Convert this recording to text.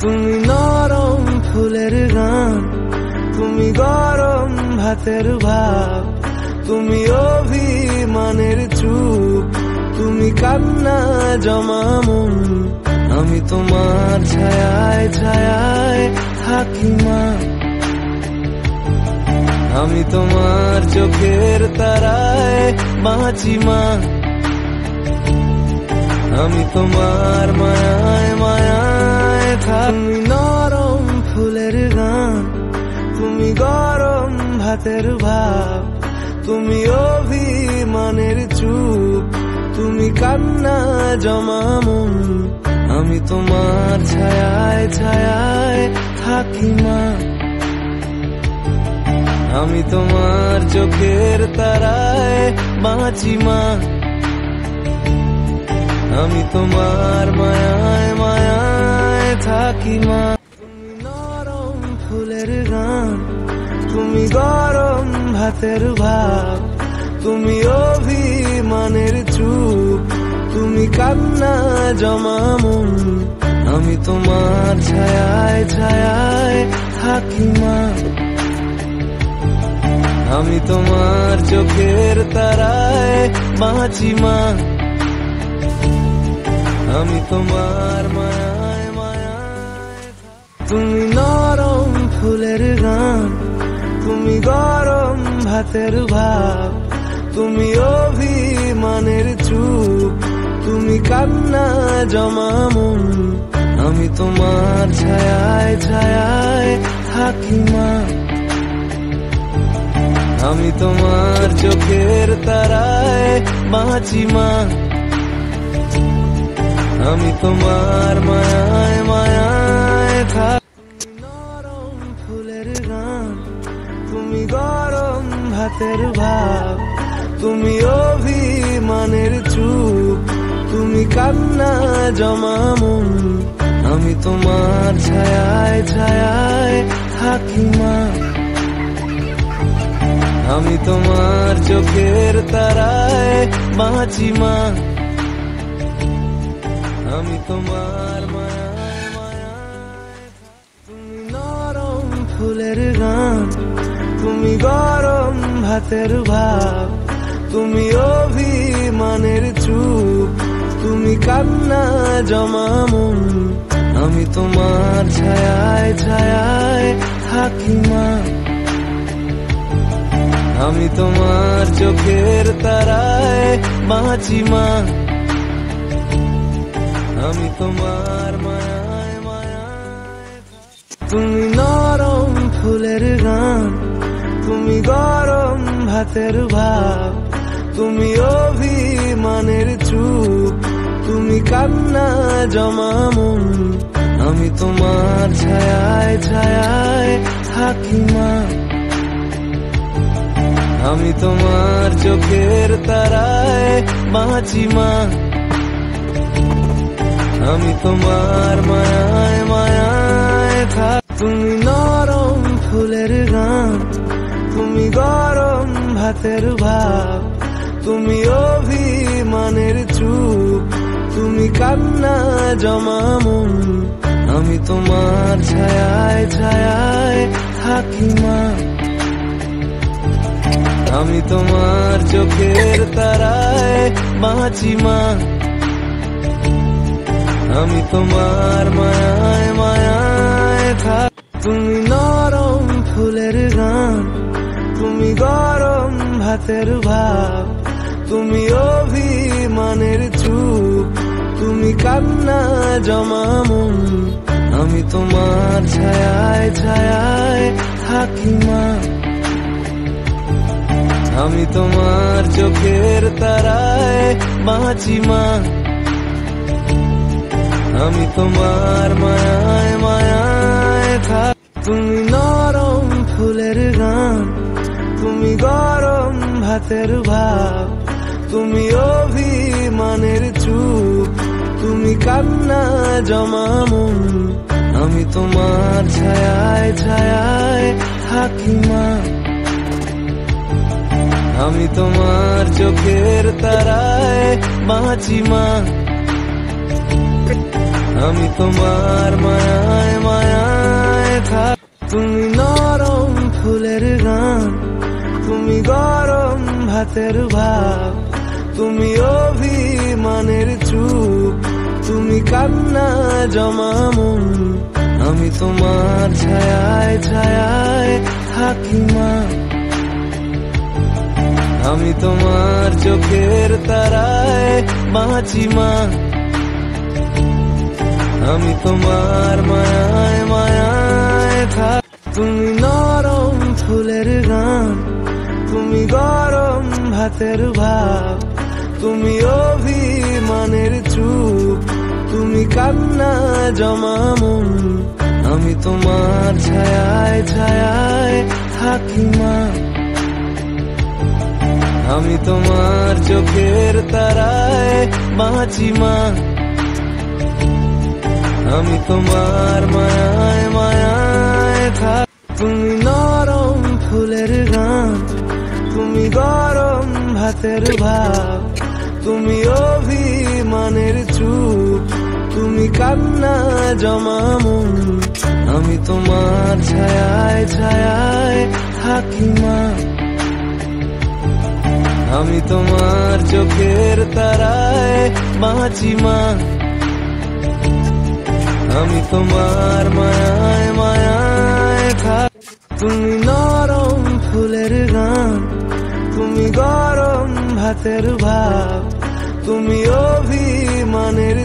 তুমি নরম ফুলের গান, তুমি গরম ভাতের ভাব, তুমি অভিমানের চুপ, তুমি কান্না জমা মন। আমি তোমার ছায়ায় ছায়ায় থাকি মা, আমি তোমার চোখের তারায় বাঁচি মা, আমি তোমার মায়ায় মায়ায় থাকি। নরম ফুলের গান, তুমি গরম ভাতের ভাব, তুমি অভিমানের চুপ, তুমি কান্না জমা মন। আমি তোমার ছায়ায় ছায়ায় থাকি মা, আমি তোমার চোখের তারায় বাঁচি মা, আমি তোমার মায়ায় মায়ায় থাকি মা। তুমি নরম ফুলের গান, তুমি গরম ভাতের ভাব, তুমি অভিমানের চুপ, তুমি কান্না জমা মন। আমি তোমার ছায়ায় ছায়ায় থাকি মা, আমি তোমার চোখের তারায় বাঁচি মা, আমি তোমার মায়ায় মায়ায়। তুমি নরম ফুলের গান, তুমি গরম ভাতের ভাব, তুমি অভিমানের চুপ, তুমি কান্না জমা মন। আমি তোমার ছায়ায় ছায়ায় থাকি মা, আমি তোমার চোখের তারায় বাঁচি মা, আমি তোমার মায়ায় মায়ায় থাকি। নরম ফুলের গান, তুমি গরম ভাতের ভাব, তুমি অভিমানের চুপ, তুমি কান্না জমা মন। আমি তোমার ছায়ায় ছায়ায় থাকি মা, আমি তোমার চোখের তারায় বাঁচি মা, আমি তোমার মায়ায় মায়ায়। তুমি নরম ফুলের গান, তুমি গরম ভাতের ভাব, তুমি অভিমানের চুপ, তুমি কান্না জমা মন। আমি তোমার ছায়ায় ছায়ায় থাকি মা, আমি তোমার চোখের তারায় বাঁচি মা, আমি তোমার মায়ায় মায়ায়। তুমি নরম ফুলের গান, তুমি গরম ভাতের ভাব, তুমি অভিমানের চুপ, তুমি কান্না জমা মন। আমি তোমার ছায়ায় ছায়ায় থাকি মা, আমি তোমার চোখের তারায় বাঁচি মা, আমি তোমার মায়ায় মায়ায় থাকি। তুমি নরম ফুলের গান, তুমি গরম ভাতের ভাব, তুমি অভিমানের চুপ, তুমি কান্না জমা মন। আমি তোমার ছায়ায় ছায়ায় থাকি মা, আমি তোমার চোখের তারায় বাঁচি মা, আমি তোমার মায়ায় মায়ায় থাকি। তুমি নরম ফুলের গান, তুমি গরম ভাতের ভাব, তুমি অভিমানের চুপ, তুমি কান্না জমা মন। আমি তোমার ছায়ায় ছায়ায় থাকি মা, আমি তোমার চোখের তারায় বাঁচি মা, আমি তোমার মায়ায় মায়ায় থাকি। তুমি নরম ফুলের গান, তুমি গরম ভাতের ভাব, তুমি অভিমানের চুপ, তুমি কান্না জমা মন। আমি তোমার ছায়ায় ছায়ায় থাকি মা, আমি তোমার চোখের তারায় বাঁচি মা, আমি তোমার মায়ায় ভাতের ভাব, তুমি অভিমানের চুপ, তুমি কান্না জমা মন। আমি তোমার ছায়ায় ছায়ায় থাকি মা, আমি তোমার চোখের তারায় বাঁচি মা, আমি তোমার মায়ায় মায়ায় থাক। তুমি নরম ফুলের গান, তুমি গরম ভাতের ভাব, তুমি অভিমানের চুপ, তুমি কান্না জমা মন। আমি তোমার ছায়ায় ছায়ায় থাকি মা, আমি তোমার চোখের তারায় বাঁচি মা, আমি তোমার মায়ায় মায়ায় থাক। তুমি নরম ফুলের গান, তুমি গরম ভাতের ভাব, তুমি অভিমানের চুপ, তুমি কান্না জমা মন। আমি তোমার ছায়ায় ছায়ায় থাকি মা, আমি তোমার চোখের তারায় বাঁচি মা, আমি তোমার মায়ায় মায়ায় থাক। তুমি নরম ফুলের গান, তুমি গরম ভাতের ভাব, তুমি অভিমানের